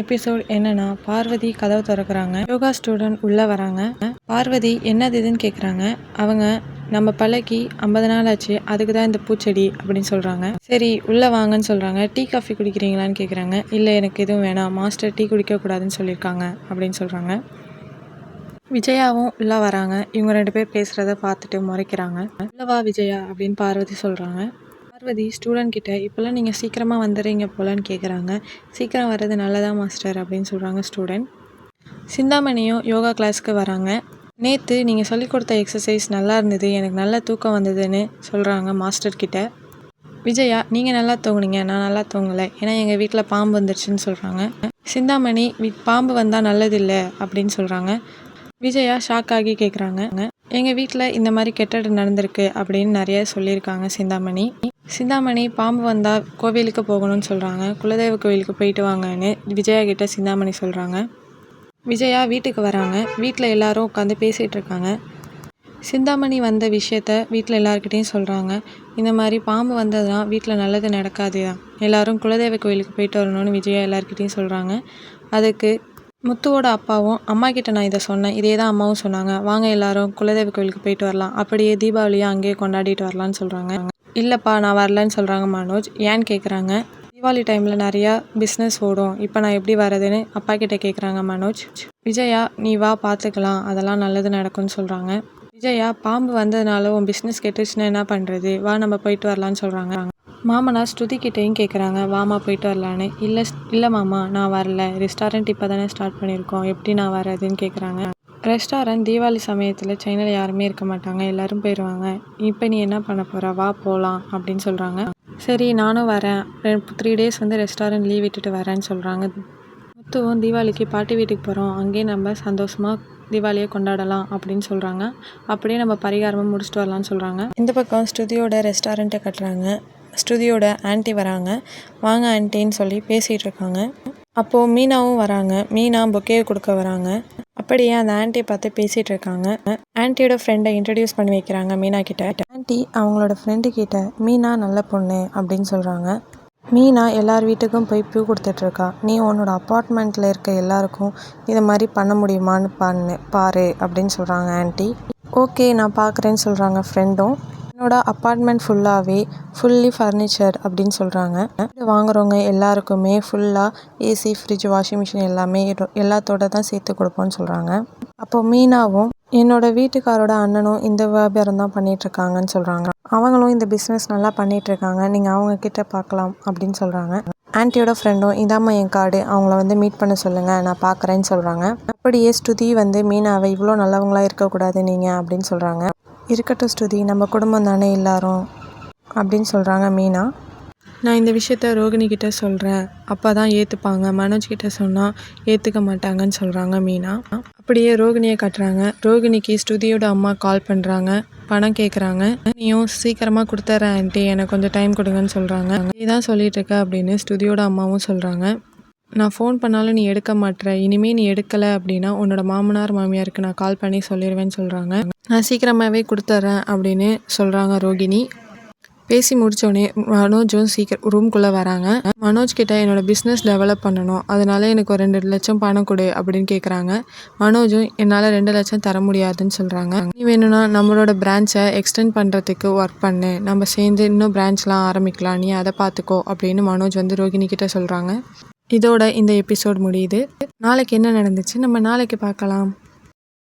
Episode என்னன்னா, பார்வதி கதவு திறக்கிறாங்க. Yoga student உள்ள வராங்க. பார்வதி என்னது இதுன்னு கேட்குறாங்க. அவங்க நம்ம பழகி 50 நாள் ஆச்சு, அதுக்கு தான் இந்த பூச்செடி அப்படின்னு சொல்கிறாங்க. சரி உள்ள வாங்கன்னு சொல்கிறாங்க. டீ காஃபி குடிக்கிறீங்களான்னு கேட்குறாங்க. இல்லை எனக்கு எதுவும் வேணாம், மாஸ்டர் டீ குடிக்கக்கூடாதுன்னு சொல்லியிருக்காங்க அப்படின்னு சொல்கிறாங்க. விஜயாவும் உள்ள வராங்க. இவங்க 2 பேர் பேசுகிறத பார்த்துட்டு முறைக்கிறாங்க. உள்ளவா விஜயா அப்படின்னு பார்வதி சொல்கிறாங்க. பார்வதி ஸ்டூடெண்ட் கிட்ட இப்போல்லாம் நீங்கள் சீக்கிரமாக வந்துடுறீங்க போலன்னு கேட்குறாங்க. சீக்கிரம் வர்றது நல்லதா மாஸ்டர் அப்படின்னு சொல்கிறாங்க ஸ்டூடெண்ட். சிந்தாமணியும் யோகா கிளாஸ்க்கு வராங்க. நேற்று நீங்கள் சொல்லிக் கொடுத்த எக்ஸசைஸ் நல்லா இருந்தது, எனக்கு நல்ல தூக்கம் வந்ததுன்னு சொல்கிறாங்க மாஸ்டர் கிட்ட. விஜயா நீங்கள் நல்லா தூங்குனீங்க, நான் நல்லா தூங்கலை, ஏன்னா எங்கள் வீட்டில் பாம்பு வந்துருச்சுன்னு சொல்கிறாங்க. சிந்தாமணி பாம்பு வந்தால் நல்லதில்லை அப்படின்னு சொல்கிறாங்க. விஜயா ஷாக் ஆகி கேட்குறாங்க. எங்கள் வீட்டில் இந்த மாதிரி கெட்டது நடந்திருக்கு அப்படின்னு நிறைய சொல்லியிருக்காங்க சிந்தாமணி. சிந்தாமணி பாம்பு வந்தால் கோவிலுக்கு போகணும்னு சொல்கிறாங்க. குலதெய்வ கோவிலுக்கு போயிட்டு வாங்கன்னு விஜயா கிட்ட சிந்தாமணி சொல்கிறாங்க. விஜயா வீட்டுக்கு வராங்க. வீட்டில் எல்லாரும் உட்காந்து பேசிகிட்டு இருக்காங்க. சிந்தாமணி வந்த விஷயத்த வீட்டில் எல்லாருக்கிட்டையும் சொல்கிறாங்க. இந்த மாதிரி பாம்பு வந்ததுனா வீட்டில் நல்லது நடக்காது தான், எல்லாரும் குலதெய்வ கோவிலுக்கு போயிட்டு வரணும்னு விஜயா எல்லாருக்கிட்டையும் சொல்கிறாங்க. அதுக்கு முத்துவோட அப்பாவும், அம்மா கிட்ட நான் இதை சொன்னேன், இதே தான் அம்மாவும் சொன்னாங்க, வாங்க எல்லாரும் குலதெய்வ கோவிலுக்கு போயிட்டு வரலாம், அப்படியே தீபாவளியை அங்கேயே கொண்டாடிட்டு வரலான்னு சொல்கிறாங்க. இல்லைப்பா நான் வரலன்னு சொல்கிறாங்க மனோஜ். ஏன்னு கேட்குறாங்க. தீபாவளி டைமில் நிறையா பிஸ்னஸ் ஓடும், இப்போ நான் எப்படி வரதுன்னு அப்பா கிட்ட கேட்குறாங்க மனோஜ். விஜயா நீ வா பார்த்துக்கலாம், அதெல்லாம் நல்லது நடக்கும்னு சொல்கிறாங்க. விஜயா பாம்பு வந்ததுனால உன் பிஸ்னஸ் கெட்டுச்சுன்னா என்ன பண்ணுறது, வா நம்ம போயிட்டு வரலான்னு சொல்கிறாங்க. மாமனார் ஸ்ருதிக்கிட்டையும் கேட்குறாங்க, வாமா போயிட்டு வரலான்னு. இல்லை மாமா நான் வரல, ரெஸ்டாரண்ட் இப்போ தானே ஸ்டார்ட் பண்ணியிருக்கோம், எப்படி நான் வர்றதுன்னு கேட்குறாங்க. ரெஸ்டாரண்ட் தீபாவளி சமயத்தில் சைனாவில் யாருமே இருக்க மாட்டாங்க, எல்லோரும் போயிடுவாங்க, இப்போ நீ என்ன பண்ண போகிற, வா போகலாம் அப்படின்னு சொல்கிறாங்க. சரி நானும் வரேன், 3 days வந்து ரெஸ்டாரண்ட் லீவ் விட்டுட்டு வரேன்னு சொல்கிறாங்க. முத்துவும் தீபாவளிக்கு பாட்டி வீட்டுக்கு போகிறோம், அங்கேயே நம்ம சந்தோஷமாக தீபாவளியை கொண்டாடலாம் அப்படின்னு சொல்கிறாங்க. அப்படியே நம்ம பரிகாரமாக முடிச்சுட்டு வரலான்னு சொல்கிறாங்க. இந்த பக்கம் ஸ்ருதியோட ரெஸ்டாரண்ட்டை கட்டுறாங்க. ஸ்ருதியோட ஆன்ட்டி வராங்க. வாங்க ஆன்ட்டின்னு சொல்லி பேசிகிட்டு இருக்காங்க. அப்போது மீனாவும் வராங்க. மீனா பொக்கே கொடுக்க வராங்க. அப்படியே அந்த ஆன்ட்டியை பார்த்து பேசிகிட்டு இருக்காங்க. ஆன்ட்டியோட ஃப்ரெண்டை இன்ட்ரடியூஸ் பண்ணி வைக்கிறாங்க மீனா கிட்ட. ஆன்ட்டி அவங்களோட ஃப்ரெண்டு கிட்ட மீனா நல்ல பொண்ணு அப்படின்னு சொல்கிறாங்க. மீனா எல்லார் வீட்டுக்கும் போய் பூ கொடுத்துட்ருக்கா, நீ உன்னோட அப்பார்ட்மெண்ட்டில் இருக்க எல்லாருக்கும் இதை மாதிரி பண்ண முடியுமான்னு பாரு அப்படின்னு சொல்கிறாங்க ஆன்ட்டி. ஓகே நான் பார்க்குறேன்னு சொல்கிறாங்க ஃப்ரெண்டும். என்னோட அப்பார்ட்மெண்ட் ஃபுல்லி ஃபர்னிச்சர் அப்படின்னு சொல்கிறாங்க. வாங்குறவங்க எல்லாருக்குமே ஃபுல்லாக ஏசி, ஃப்ரிட்ஜ், வாஷிங் மிஷின் எல்லாமே எல்லாத்தோட தான் சேர்த்து கொடுப்போம்னு சொல்கிறாங்க. அப்போது மீனாவும் என்னோட வீட்டுக்காரோட அண்ணனும் இந்த வியாபாரம் தான் பண்ணிகிட்ருக்காங்கன்னு சொல்கிறாங்க. அவங்களும் இந்த பிஸ்னஸ் நல்லா பண்ணிகிட்ருக்காங்க, நீங்கள் அவங்கக்கிட்ட பார்க்கலாம் அப்படின்னு சொல்கிறாங்க. ஆன்ட்டியோட ஃப்ரெண்டும் இதாம்மா என் கார்டு, அவங்கள வந்து மீட் பண்ண சொல்லுங்கள், நான் பார்க்குறேன்னு சொல்கிறாங்க. அப்படியே ஸ்ருதி வந்து மீனாவை இவ்வளோ நல்லவங்களாக இருக்கக்கூடாது நீங்கள் அப்படின்னு சொல்கிறாங்க. இருக்கட்டும் ஸ்ருதி, நம்ம குடும்பம் தானே எல்லாரும் அப்படின்னு சொல்கிறாங்க மீனா. நான் இந்த விஷயத்த ரோகிணி கிட்ட சொல்கிறேன், அப்போ தான் ஏற்றுப்பாங்க, மனோஜ் கிட்ட சொன்னால் ஏற்றுக்க மாட்டாங்கன்னு சொல்கிறாங்க மீனா. அப்படியே ரோகிணியை கட்டுறாங்க. ரோகிணிக்கு ஸ்ருதியோட அம்மா கால் பண்ணுறாங்க, பணம் கேட்குறாங்க. நீயும் சீக்கிரமாக கொடுத்துட்றேன் ஆன்ட்டி, எனக்கு கொஞ்சம் டைம் கொடுங்கன்னு சொல்கிறாங்க. நீ தான் சொல்லிட்டு இருக்க அப்படின்னு ஸ்ருதியோட அம்மாவும் சொல்கிறாங்க. நான் ஃபோன் பண்ணாலும் நீ எடுக்க மாட்டேற, இனிமேல் நீ எடுக்கலை அப்படின்னா உன்னோட மாமனார் மாமியாருக்கு நான் கால் பண்ணி சொல்லிடுவேன்னு சொல்கிறாங்க. நான் சீக்கிரமாகவே கொடுத்துட்றேன் அப்படின்னு சொல்கிறாங்க ரோகிணி. பேசி முடித்தோடனே மனோஜும் ரூம்குள்ளே வராங்க. மனோஜ் கிட்ட என்னோட பிஸ்னஸ் டெவலப் பண்ணணும், அதனால எனக்கு ஒரு 2 லட்சம் பணம் கொடு அப்படின்னு கேட்குறாங்க. மனோஜும் என்னால் 2 லட்சம் தர முடியாதுன்னு சொல்கிறாங்க. நீ வேணும்னா நம்மளோட பிரான்ச்சை எக்ஸ்டெண்ட் பண்ணுறதுக்கு ஒர்க் பண்ணு, நம்ம சேர்ந்து இன்னும் பிரான்ச்லாம் ஆரம்பிக்கலாம், நீ அதை பார்த்துக்கோ அப்படின்னு மனோஜ் வந்து ரோகிணி கிட்ட சொல்கிறாங்க. இதோட இந்த எபிசோட் முடியுது. நாளைக்கு என்ன நடந்துச்சு நம்ம நாளைக்கு பார்க்கலாம்.